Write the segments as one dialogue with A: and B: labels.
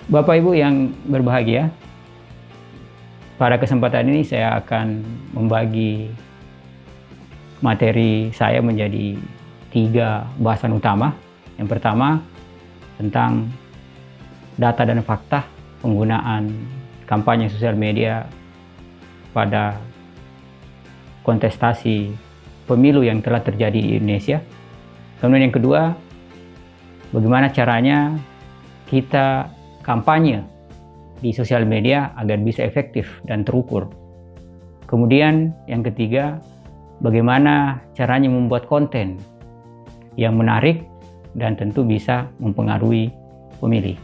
A: Bapak Ibu yang berbahagia, pada kesempatan ini saya akan membagi materi saya menjadi 3 bahasan utama. Yang pertama tentang data dan fakta penggunaan kampanye sosial media pada kontestasi pemilu yang telah terjadi di Indonesia. Kemudian yang kedua, bagaimana caranya kita kampanye di sosial media agar bisa efektif dan terukur. Kemudian yang ketiga, bagaimana caranya membuat konten yang menarik dan tentu bisa mempengaruhi pemilih.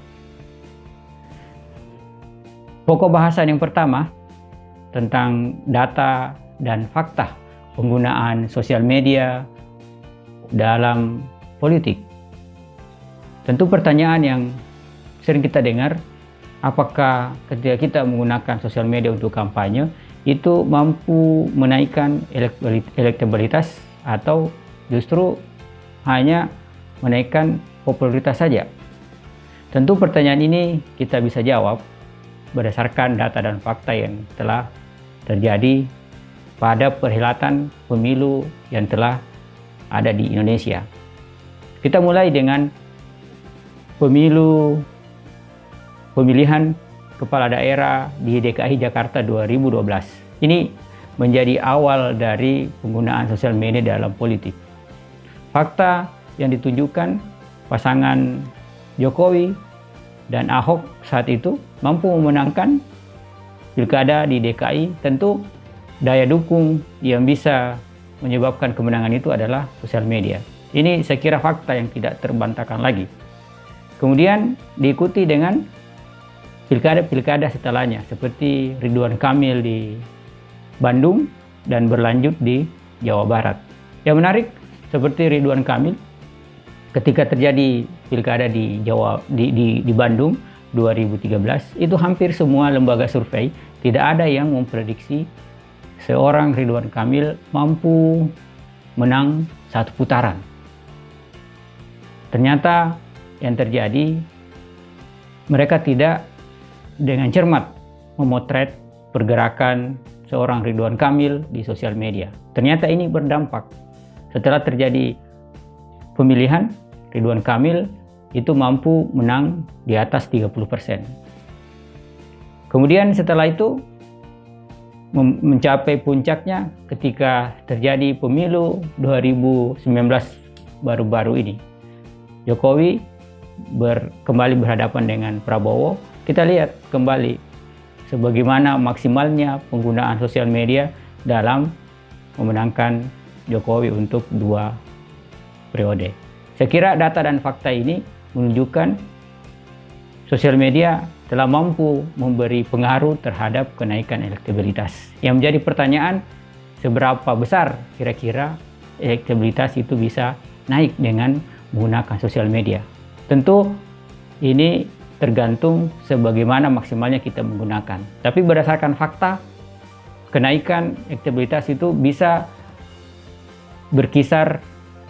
A: Pokok bahasan yang pertama tentang data dan fakta penggunaan sosial media dalam politik. Tentu pertanyaan yang sering kita dengar, apakah ketika kita menggunakan sosial media untuk kampanye itu mampu menaikkan elektabilitas atau justru hanya menaikkan popularitas saja? Tentu pertanyaan ini kita bisa jawab berdasarkan data dan fakta yang telah terjadi pada perhelatan pemilu yang telah ada di Indonesia. Kita mulai dengan pemilihan kepala daerah di DKI Jakarta 2012. Ini menjadi awal dari penggunaan sosial media dalam politik. Fakta yang ditunjukkan pasangan Jokowi dan Ahok saat itu mampu memenangkan pilkada di DKI. Tentu daya dukung yang bisa menyebabkan kemenangan itu adalah sosial media. Ini saya kira fakta yang tidak terbantahkan lagi. Kemudian diikuti dengan pilkada-pilkada setelahnya seperti Ridwan Kamil di Bandung dan berlanjut di Jawa Barat. Yang menarik seperti Ridwan Kamil ketika terjadi pilkada di Bandung 2013, itu hampir semua lembaga survei tidak ada yang memprediksi seorang Ridwan Kamil mampu menang satu putaran. Ternyata yang terjadi, mereka tidak dengan cermat memotret pergerakan seorang Ridwan Kamil di sosial media. Ternyata ini berdampak. Setelah terjadi pemilihan, Ridwan Kamil itu mampu menang di atas 30%. Kemudian setelah itu mencapai puncaknya ketika terjadi pemilu 2019 baru-baru ini. Jokowi kembali berhadapan dengan Prabowo. Kita lihat kembali sebagaimana maksimalnya penggunaan sosial media dalam memenangkan Jokowi untuk 2 periode. Saya kira data dan fakta ini menunjukkan sosial media telah mampu memberi pengaruh terhadap kenaikan elektabilitas. Yang menjadi pertanyaan, seberapa besar kira-kira elektabilitas itu bisa naik dengan menggunakan sosial media? Tentu ini tergantung sebagaimana maksimalnya kita menggunakan. Tapi berdasarkan fakta, kenaikan elektabilitas itu bisa berkisar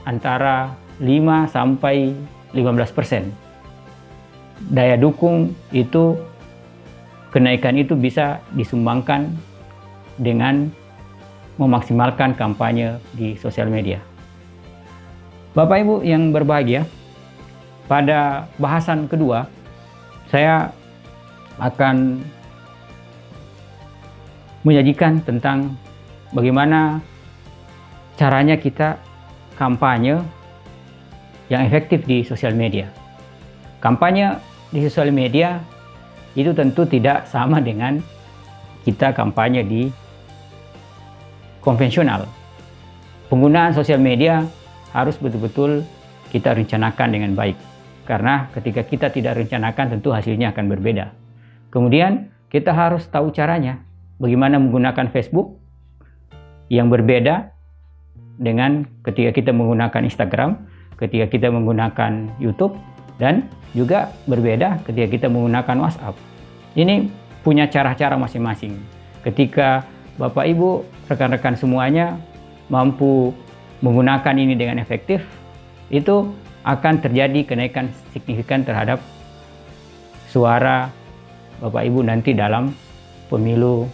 A: antara 5 sampai 15%. Daya dukung itu, kenaikan itu bisa disumbangkan dengan memaksimalkan kampanye di sosial media. Bapak Ibu yang berbahagia, pada bahasan kedua saya akan menyajikan tentang bagaimana caranya kita kampanye yang efektif di sosial media. Kampanye di sosial media itu tentu tidak sama dengan kita kampanye di konvensional. Penggunaan sosial media harus betul-betul kita rencanakan dengan baik. Karena ketika kita tidak rencanakan tentu hasilnya akan berbeda. Kemudian kita harus tahu caranya. Bagaimana menggunakan Facebook yang berbeda dengan ketika kita menggunakan Instagram, ketika kita menggunakan YouTube, dan juga berbeda ketika kita menggunakan WhatsApp. Ini punya cara-cara masing-masing. Ketika Bapak Ibu, rekan-rekan semuanya mampu menggunakan ini dengan efektif, itu akan terjadi kenaikan signifikan terhadap suara Bapak Ibu nanti dalam pemilu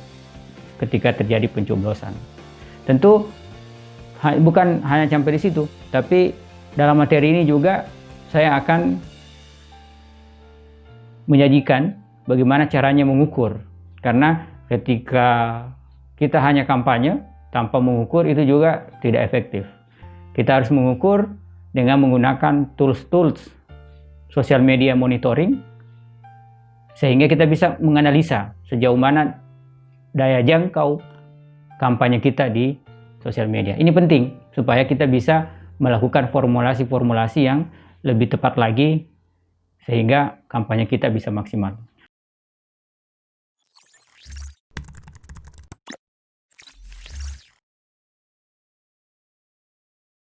A: ketika terjadi pencoblosan. Tentu bukan hanya sampai di situ, tapi dalam materi ini juga saya akan menyajikan bagaimana caranya mengukur. Karena ketika kita hanya kampanye tanpa mengukur itu juga tidak efektif. Kita harus mengukur dengan menggunakan tools sosial media monitoring, sehingga kita bisa menganalisa sejauh mana daya jangkau kampanye kita di sosial media. Ini penting supaya kita bisa melakukan formulasi-formulasi yang lebih tepat lagi sehingga kampanye kita bisa maksimal.